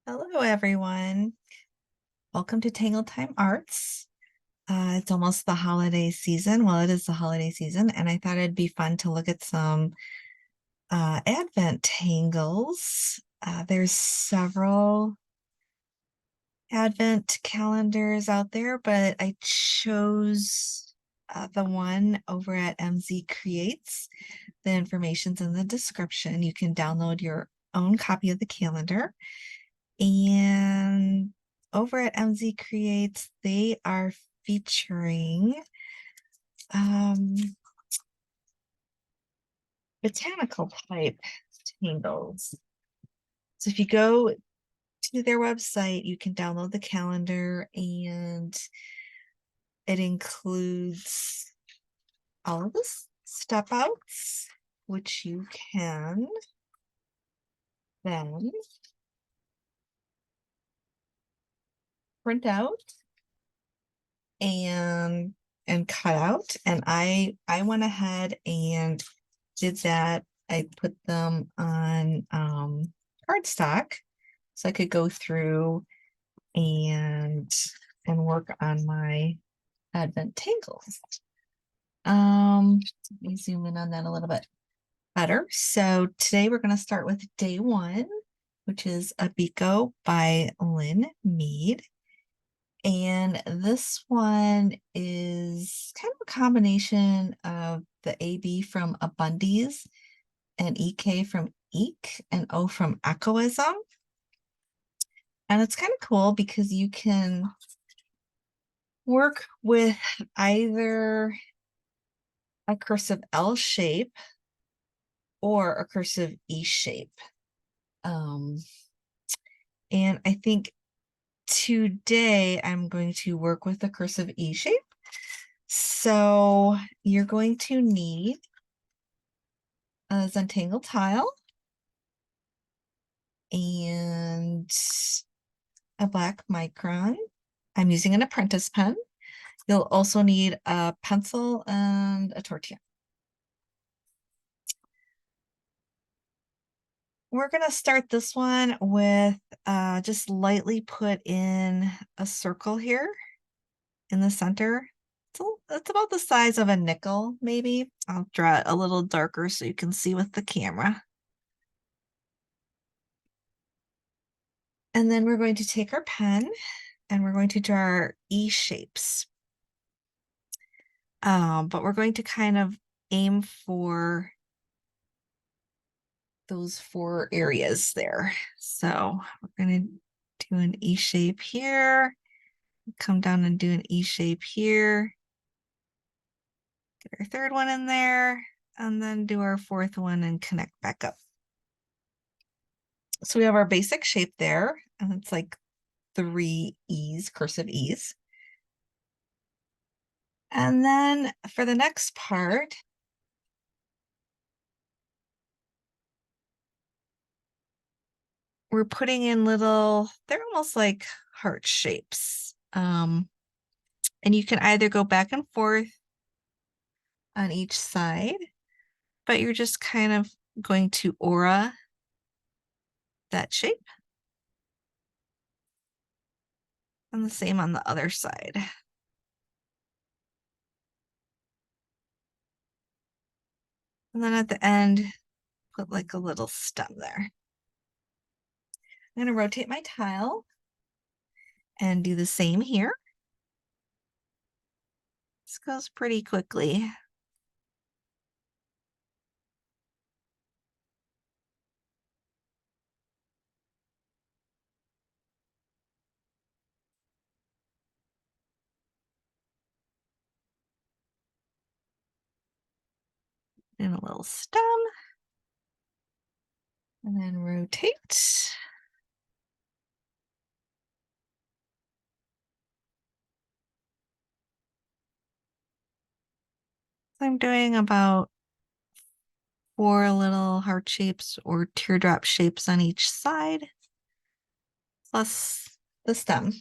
Hello, everyone. Welcome to Tangle Time Arts. It's almost the holiday season. Well, it is the holiday season, and I thought it'd be fun to look at some Advent tangles. There's several Advent calendars out there, but I chose the one over at MZ Creates. The information's in the description. You can download your own copy of the calendar. And over at MZ Creates, they are featuring botanical type tangles. So if you go to their website, you can download the calendar, and it includes all of the step outs, which you can then print out and cut out. And I went ahead and did that. I put them on cardstock so I could go through and work on my Advent tangles. Let me zoom in on that a little bit better. So today we're going to start with day one, which is Abeko by Lynn Mead. And this one is kind of a combination of the AB from Abundies and EK from Eek and O from Echoism. And it's kind of cool because you can work with either a cursive L shape or a cursive E shape. And I think today I'm going to work with the cursive E shape. So you're going to need a Zentangle tile and a black micron. I'm using an apprentice pen. You'll also need a pencil and a tortillon. We're going to start this one with just lightly put in a circle here in the center. It's about the size of a nickel, maybe. I'll draw it a little darker so you can see with the camera. And then we're going to take our pen and we're going to draw our E shapes. But we're going to kind of aim for those 4 areas there. So we're going to do an E shape here, come down and do an E shape here, get our 3rd one in there, and then do our 4th one and connect back up. So we have our basic shape there, and it's like 3 E's, cursive E's. And then for the next part, we're putting in they're almost like heart shapes. And you can either go back and forth on each side, but you're just kind of going to aura that shape. And the same on the other side. And then at the end, put like a little stem there. I'm going to rotate my tile and do the same here. This goes pretty quickly. And a little stem. And then rotate. I'm doing about 4 little heart shapes or teardrop shapes on each side, plus the stem.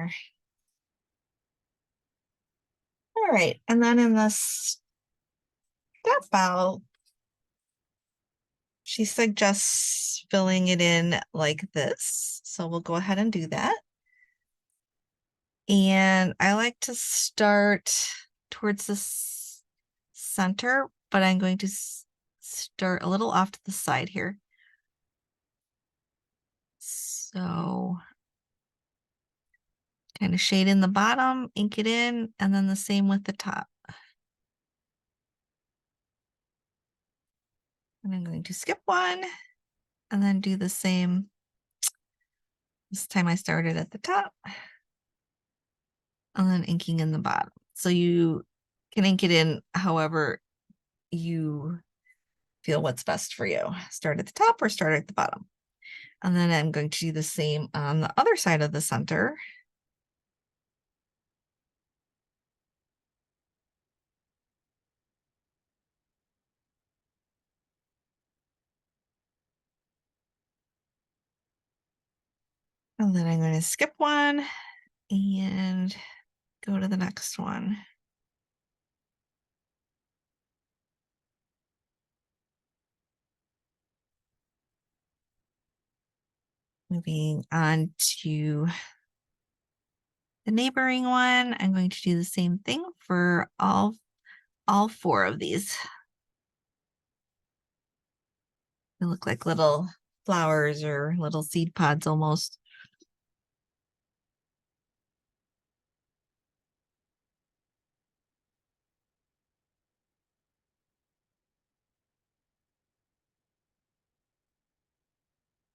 there. All right, and then in the step out, she suggests filling it in like this. So we'll go ahead and do that. And I like to start towards the center, but I'm going to start a little off to the side here. So kind of shade in the bottom, ink it in, and then the same with the top. And I'm going to skip one and then do the same. This time I started at the top and then inking in the bottom. So you can ink it in however you feel what's best for you. Start at the top or start at the bottom. And then I'm going to do the same on the other side of the center. And then I'm going to skip one and go to the next one. Moving on to the neighboring one, I'm going to do the same thing for all four of these. They look like little flowers or little seed pods almost.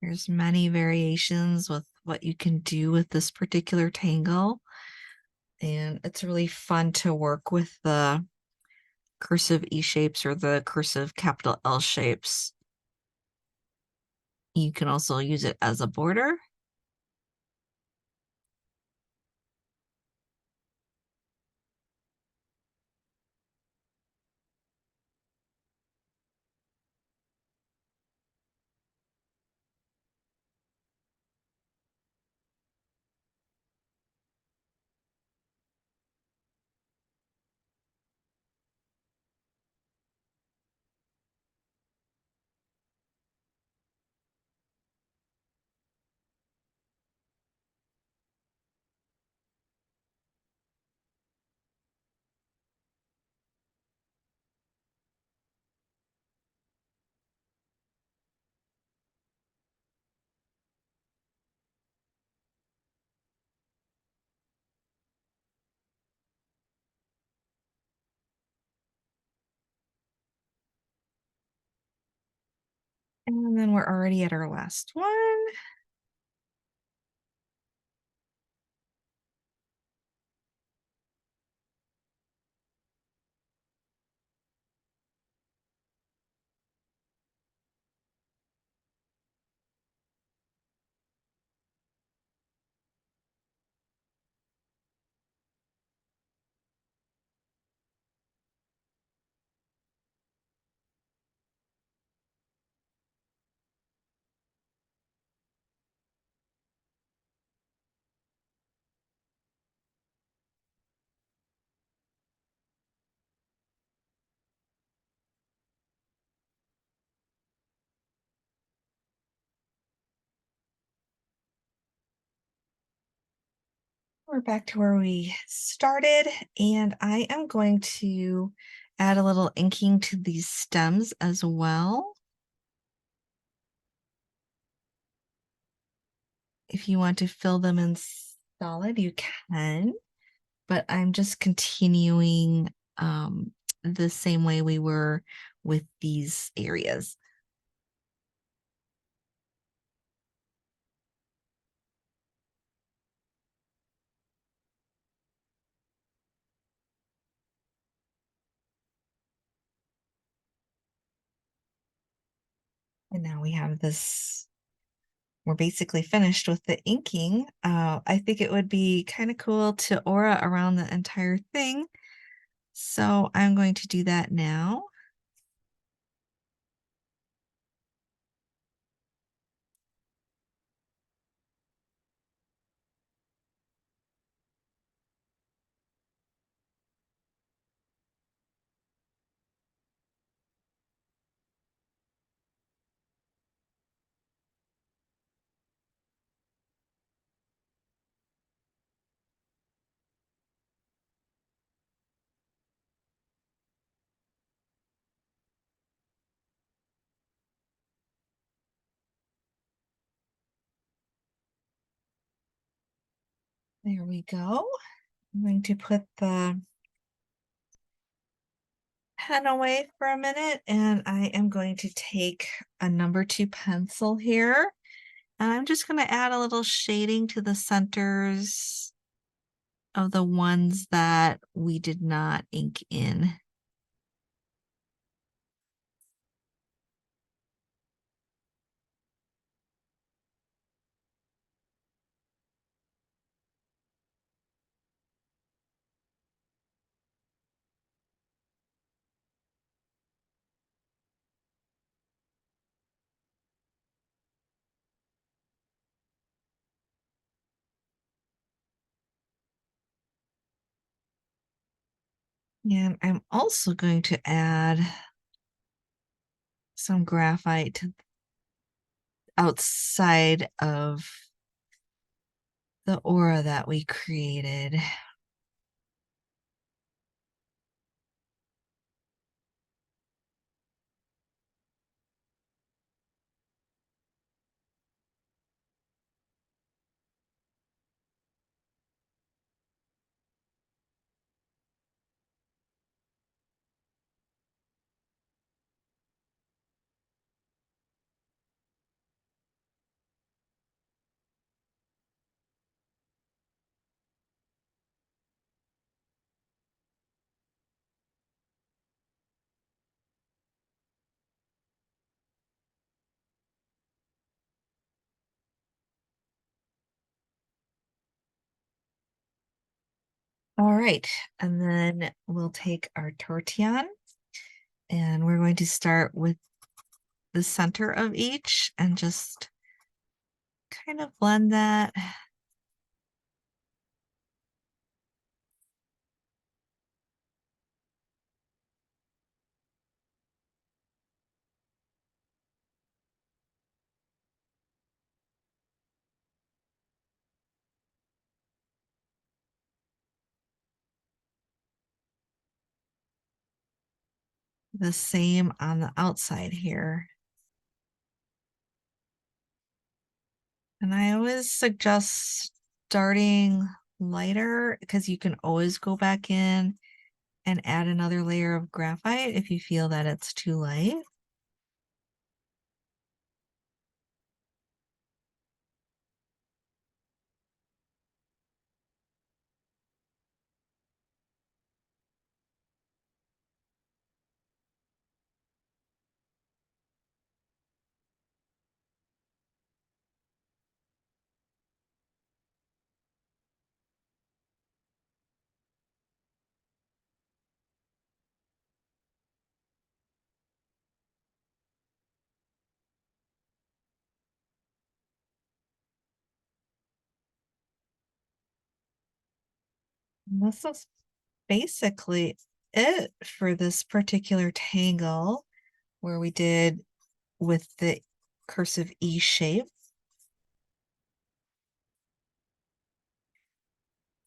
There's many variations with what you can do with this particular tangle. And it's really fun to work with the cursive E shapes or the cursive capital L shapes. You can also use it as a border. And then we're already at our last one. We're back to where we started, and I am going to add a little inking to these stems as well. If you want to fill them in solid, you can, but I'm just continuing the same way we were with these areas. And now we have this, we're basically finished with the inking. I think it would be kind of cool to aura around the entire thing. So I'm going to do that now. There we go. I'm going to put the pen away for a minute, and I am going to take a number 2 pencil here, and I'm just going to add a little shading to the centers of the ones that we did not ink in. And I'm also going to add some graphite outside of the aura that we created. All right, and then we'll take our tortillon, and we're going to start with the center of each and just kind of blend that. The same on the outside here. And I always suggest starting lighter because you can always go back in and add another layer of graphite if you feel that it's too light. And this is basically it for this particular tangle where we did with the cursive E shape.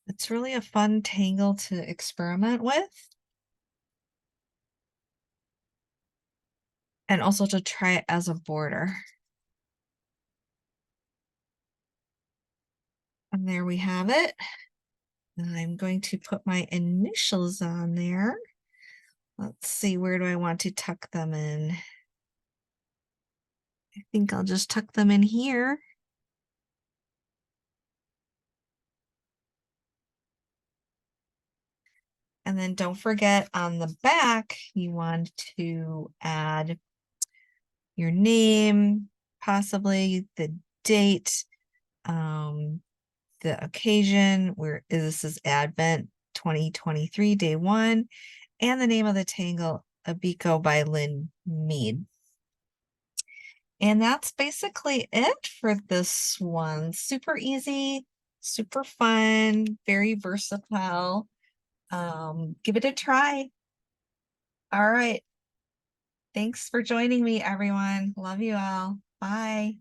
It's really a fun tangle to experiment with. And also to try it as a border. And there we have it. And I'm going to put my initials on there. Let's see, where do I want to tuck them in? I think I'll just tuck them in here. And then don't forget on the back, you want to add your name, possibly the date, the occasion, where this is Advent 2023, day 1, and the name of the tangle, Abeko by Lynn Mead. And that's basically it for this one. Super easy, super fun, very versatile. Give it a try. All right. Thanks for joining me, everyone. Love you all. Bye.